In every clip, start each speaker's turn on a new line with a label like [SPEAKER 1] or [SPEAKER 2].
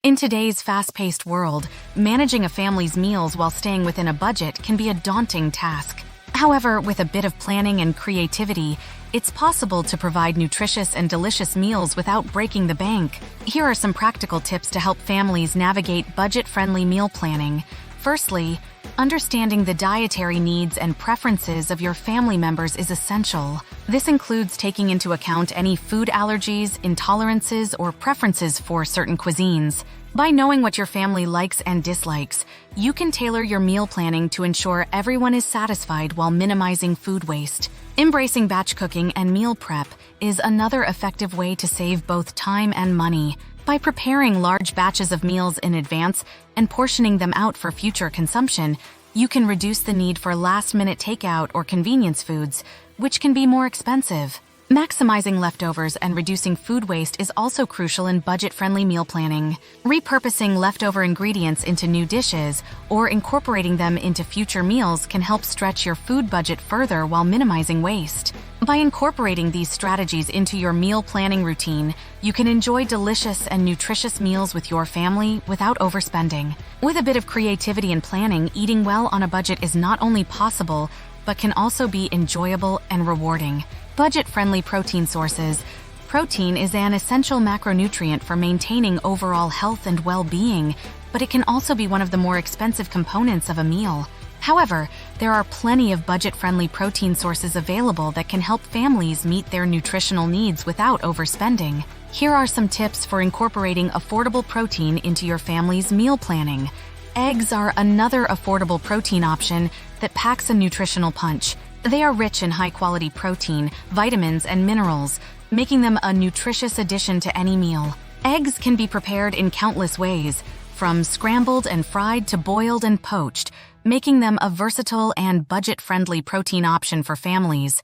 [SPEAKER 1] In today's fast-paced world, managing a family's meals while staying within a budget can be a daunting task. However, with a bit of planning and creativity, it's possible to provide nutritious and delicious meals without breaking the bank. Here are some practical tips to help families navigate budget-friendly meal planning. Firstly, understanding the dietary needs and preferences of your family members is essential. This includes taking into account any food allergies, intolerances, or preferences for certain cuisines. By knowing what your family likes and dislikes, you can tailor your meal planning to ensure everyone is satisfied while minimizing food waste. Embracing batch cooking and meal prep is another effective way to save both time and money. By preparing large batches of meals in advance and portioning them out for future consumption, you can reduce the need for last-minute takeout or convenience foods, which can be more expensive. Maximizing leftovers and reducing food waste is also crucial in budget-friendly meal planning. Repurposing leftover ingredients into new dishes or incorporating them into future meals can help stretch your food budget further while minimizing waste. By incorporating these strategies into your meal planning routine, you can enjoy delicious and nutritious meals with your family without overspending. With a bit of creativity and planning, eating well on a budget is not only possible, but can also be enjoyable and rewarding. Budget-friendly protein sources. Protein is an essential macronutrient for maintaining overall health and well-being, but it can also be one of the more expensive components of a meal. However, there are plenty of budget-friendly protein sources available that can help families meet their nutritional needs without overspending. Here are some tips for incorporating affordable protein into your family's meal planning. Eggs are another affordable protein option that packs a nutritional punch. They are rich in high-quality protein, vitamins, and minerals, making them a nutritious addition to any meal. Eggs can be prepared in countless ways, from scrambled and fried to boiled and poached, making them a versatile and budget-friendly protein option for families.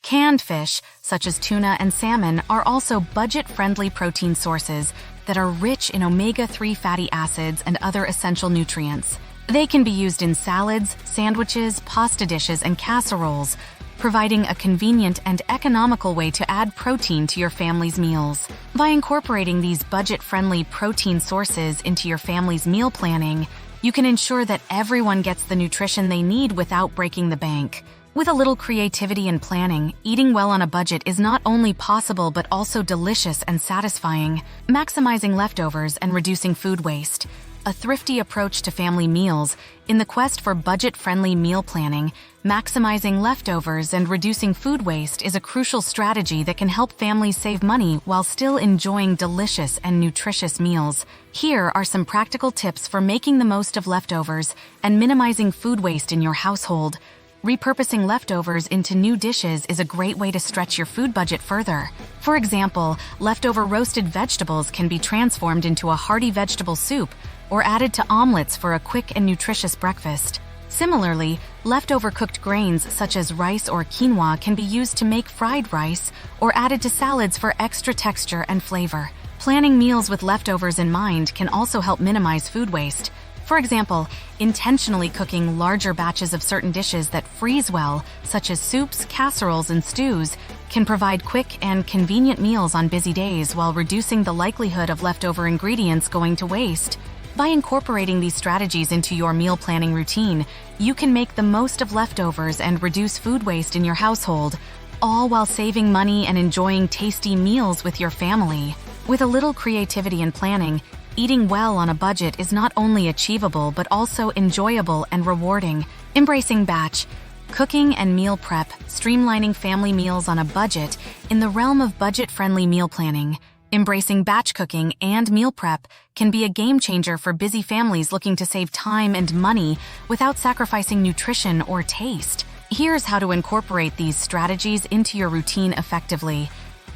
[SPEAKER 1] Canned fish, such as tuna and salmon, are also budget-friendly protein sources that are rich in omega-3 fatty acids and other essential nutrients. They can be used in salads, sandwiches, pasta dishes, and casseroles, providing a convenient and economical way to add protein to your family's meals. By incorporating these budget-friendly protein sources into your family's meal planning, you can ensure that everyone gets the nutrition they need without breaking the bank. With a little creativity and planning, eating well on a budget is not only possible but also delicious and satisfying. Maximizing leftovers and reducing food waste. A thrifty approach to family meals. In the quest for budget-friendly meal planning, maximizing leftovers and reducing food waste is a crucial strategy that can help families save money while still enjoying delicious and nutritious meals. Here are some practical tips for making the most of leftovers and minimizing food waste in your household. Repurposing leftovers into new dishes is a great way to stretch your food budget further. For example, leftover roasted vegetables can be transformed into a hearty vegetable soup or added to omelets for a quick and nutritious breakfast. Similarly, leftover cooked grains such as rice or quinoa can be used to make fried rice or added to salads for extra texture and flavor. Planning meals with leftovers in mind can also help minimize food waste. For example, intentionally cooking larger batches of certain dishes that freeze well, such as soups, casseroles, and stews, can provide quick and convenient meals on busy days while reducing the likelihood of leftover ingredients going to waste. By incorporating these strategies into your meal planning routine, you can make the most of leftovers and reduce food waste in your household, all while saving money and enjoying tasty meals with your family. With a little creativity and planning, eating well on a budget is not only achievable but also enjoyable and rewarding. Embracing batch cooking and meal prep, streamlining family meals on a budget in the realm of budget-friendly meal planning. Embracing batch cooking and meal prep can be a game changer for busy families looking to save time and money without sacrificing nutrition or taste. Here's how to incorporate these strategies into your routine effectively.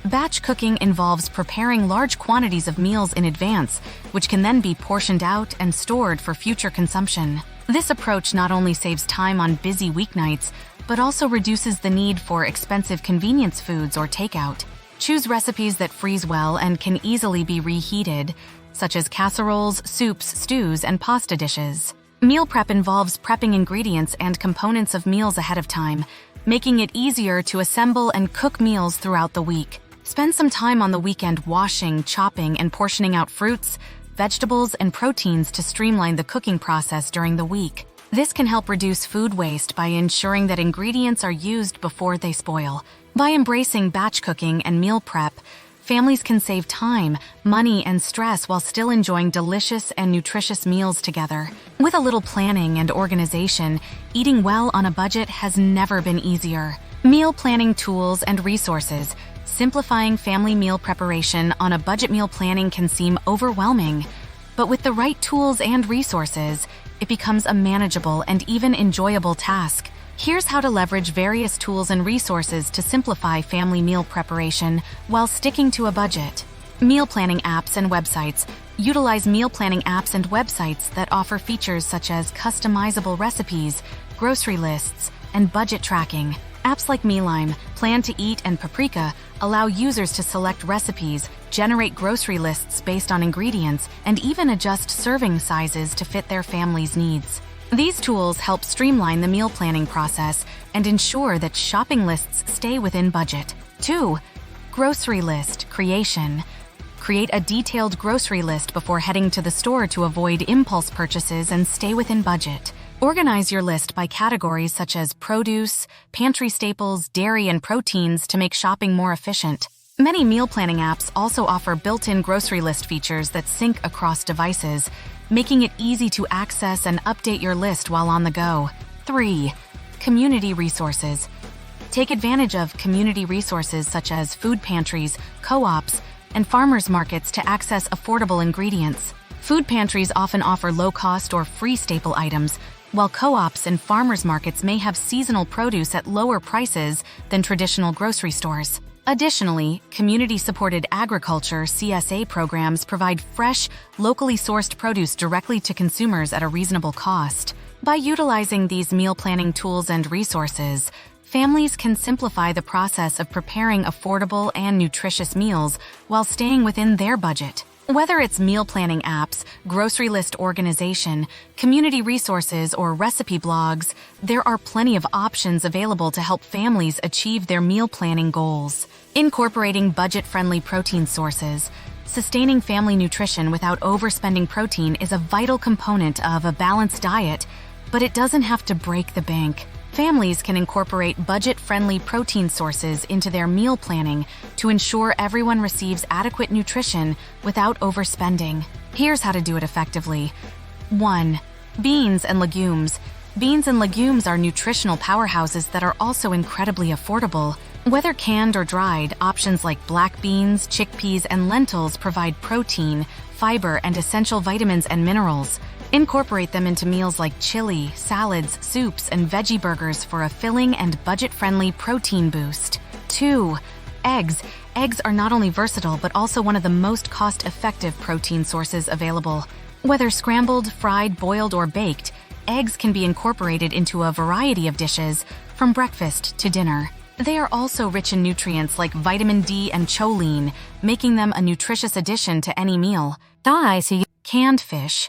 [SPEAKER 1] Batch cooking involves preparing large quantities of meals in advance, which can then be portioned out and stored for future consumption. This approach not only saves time on busy weeknights, but also reduces the need for expensive convenience foods or takeout. Choose recipes that freeze well and can easily be reheated, such as casseroles, soups, stews, and pasta dishes. Meal prep involves prepping ingredients and components of meals ahead of time, making it easier to assemble and cook meals throughout the week. Spend some time on the weekend washing, chopping, and portioning out fruits, vegetables, and proteins to streamline the cooking process during the week. This can help reduce food waste by ensuring that ingredients are used before they spoil. By embracing batch cooking and meal prep, families can save time, money, and stress while still enjoying delicious and nutritious meals together. With a little planning and organization, eating well on a budget has never been easier. Meal planning tools and resources. Simplifying family meal preparation on a budget meal planning can seem overwhelming, but with the right tools and resources, it becomes a manageable and even enjoyable task. Here's how to leverage various tools and resources to simplify family meal preparation while sticking to a budget. Meal planning apps and websites. Utilize meal planning apps and websites that offer features such as customizable recipes, grocery lists, and budget tracking. Apps like Mealime, Plan to Eat, and Paprika allow users to select recipes, generate grocery lists based on ingredients, and even adjust serving sizes to fit their family's needs. These tools help streamline the meal planning process and ensure that shopping lists stay within budget. 2. Grocery list creation. Create a detailed grocery list before heading to the store to avoid impulse purchases and stay within budget. Organize your list by categories such as produce, pantry staples, dairy, and proteins to make shopping more efficient. Many meal planning apps also offer built-in grocery list features that sync across devices, making it easy to access and update your list while on the go. 3. Community resources. Take advantage of community resources such as food pantries, co-ops, and farmers markets to access affordable ingredients. Food pantries often offer low-cost or free staple items, while co-ops and farmers markets may have seasonal produce at lower prices than traditional grocery stores. Additionally, community-supported agriculture (CSA) programs provide fresh, locally sourced produce directly to consumers at a reasonable cost. By utilizing these meal planning tools and resources, families can simplify the process of preparing affordable and nutritious meals while staying within their budget. Whether it's meal planning apps, grocery list organization, community resources, or recipe blogs, there are plenty of options available to help families achieve their meal planning goals. Incorporating budget-friendly protein sources. Sustaining family nutrition without overspending protein is a vital component of a balanced diet, but it doesn't have to break the bank. Families can incorporate budget-friendly protein sources into their meal planning to ensure everyone receives adequate nutrition without overspending. Here's how to do it effectively. 1. Beans and legumes. Beans and legumes are nutritional powerhouses that are also incredibly affordable. Whether canned or dried, options like black beans, chickpeas, and lentils provide protein, fiber, and essential vitamins and minerals. Incorporate them into meals like chili, salads, soups, and veggie burgers for a filling and budget-friendly protein boost. 2. Eggs. Eggs are not only versatile but also one of the most cost-effective protein sources available. Whether scrambled, fried, boiled, or baked, eggs can be incorporated into a variety of dishes, from breakfast to dinner. They are also rich in nutrients like vitamin D and choline, making them a nutritious addition to any meal. Canned fish.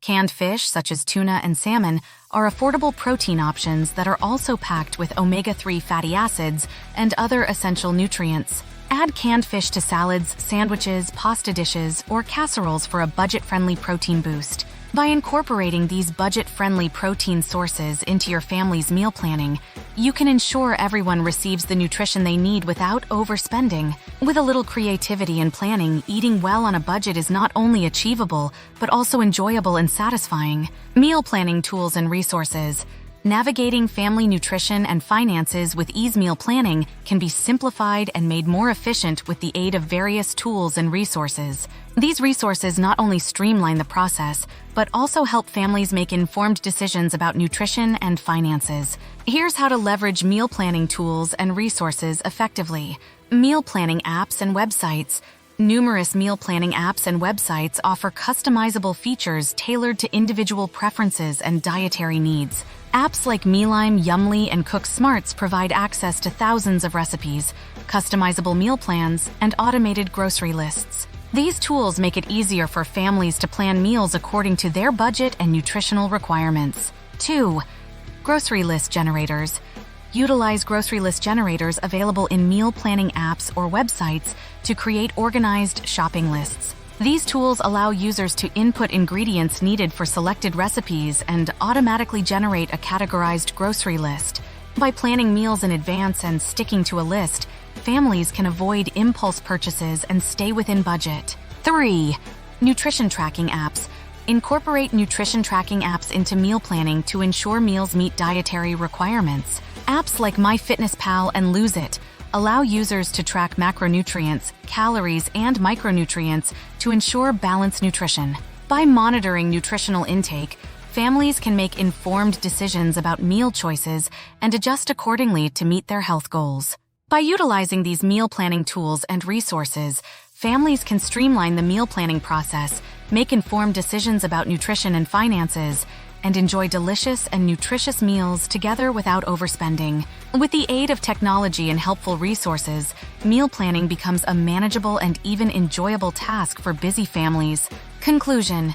[SPEAKER 1] Canned fish, such as tuna and salmon, are affordable protein options that are also packed with omega-3 fatty acids and other essential nutrients. Add canned fish to salads, sandwiches, pasta dishes, or casseroles for a budget-friendly protein boost. By incorporating these budget-friendly protein sources into your family's meal planning, you can ensure everyone receives the nutrition they need without overspending. With a little creativity and planning, eating well on a budget is not only achievable, but also enjoyable and satisfying. Meal planning tools and resources. Navigating family nutrition and finances with ease. Meal planning can be simplified and made more efficient with the aid of various tools and resources. These resources not only streamline the process, but also help families make informed decisions about nutrition and finances. Here's how to leverage meal planning tools and resources effectively. Meal planning apps and websites. Numerous meal planning apps and websites offer customizable features tailored to individual preferences and dietary needs. Apps like Mealime, Yumly, and Cook Smarts provide access to thousands of recipes, customizable meal plans, and automated grocery lists. These tools make it easier for families to plan meals according to their budget and nutritional requirements. 2. Grocery list generators. Utilize grocery list generators available in meal planning apps or websites to create organized shopping lists. These tools allow users to input ingredients needed for selected recipes and automatically generate a categorized grocery list. By planning meals in advance and sticking to a list, families can avoid impulse purchases and stay within budget. 3. Nutrition tracking apps. Incorporate nutrition tracking apps into meal planning to ensure meals meet dietary requirements. Apps like MyFitnessPal and Lose It allow users to track macronutrients, calories, and micronutrients to ensure balanced nutrition. By monitoring nutritional intake, families can make informed decisions about meal choices and adjust accordingly to meet their health goals. By utilizing these meal planning tools and resources, families can streamline the meal planning process, make informed decisions about nutrition and finances, and enjoy delicious and nutritious meals together without overspending. With the aid of technology and helpful resources, meal planning becomes a manageable and even enjoyable task for busy families. Conclusion: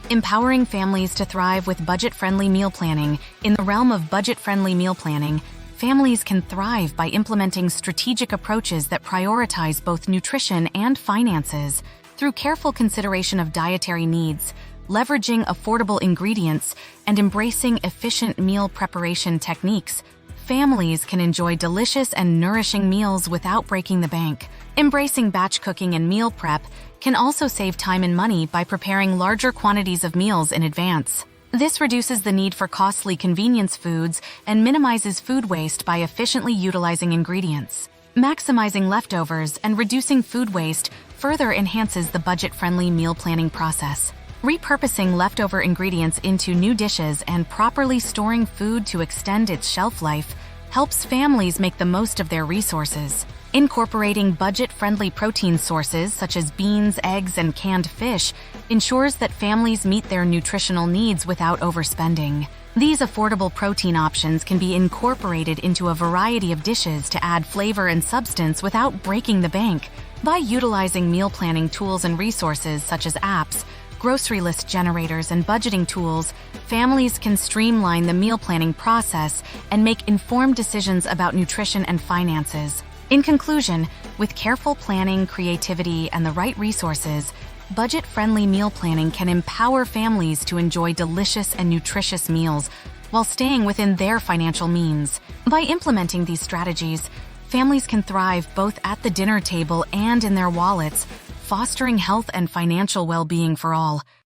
[SPEAKER 1] empowering families to thrive with budget-friendly meal planning. In the realm of budget-friendly meal planning, families can thrive by implementing strategic approaches that prioritize both nutrition and finances. Through careful consideration of dietary needs, leveraging affordable ingredients, and embracing efficient meal preparation techniques, families can enjoy delicious and nourishing meals without breaking the bank. Embracing batch cooking and meal prep can also save time and money by preparing larger quantities of meals in advance. This reduces the need for costly convenience foods and minimizes food waste by efficiently utilizing ingredients. Maximizing leftovers and reducing food waste further enhances the budget-friendly meal planning process. Repurposing leftover ingredients into new dishes and properly storing food to extend its shelf life helps families make the most of their resources. Incorporating budget-friendly protein sources such as beans, eggs, and canned fish ensures that families meet their nutritional needs without overspending. These affordable protein options can be incorporated into a variety of dishes to add flavor and substance without breaking the bank. By utilizing meal planning tools and resources such as apps, grocery list generators, and budgeting tools, families can streamline the meal planning process and make informed decisions about nutrition and finances. In conclusion, with careful planning, creativity, and the right resources, budget-friendly meal planning can empower families to enjoy delicious and nutritious meals while staying within their financial means. By implementing these strategies, families can thrive both at the dinner table and in their wallets, fostering health and financial well-being for all.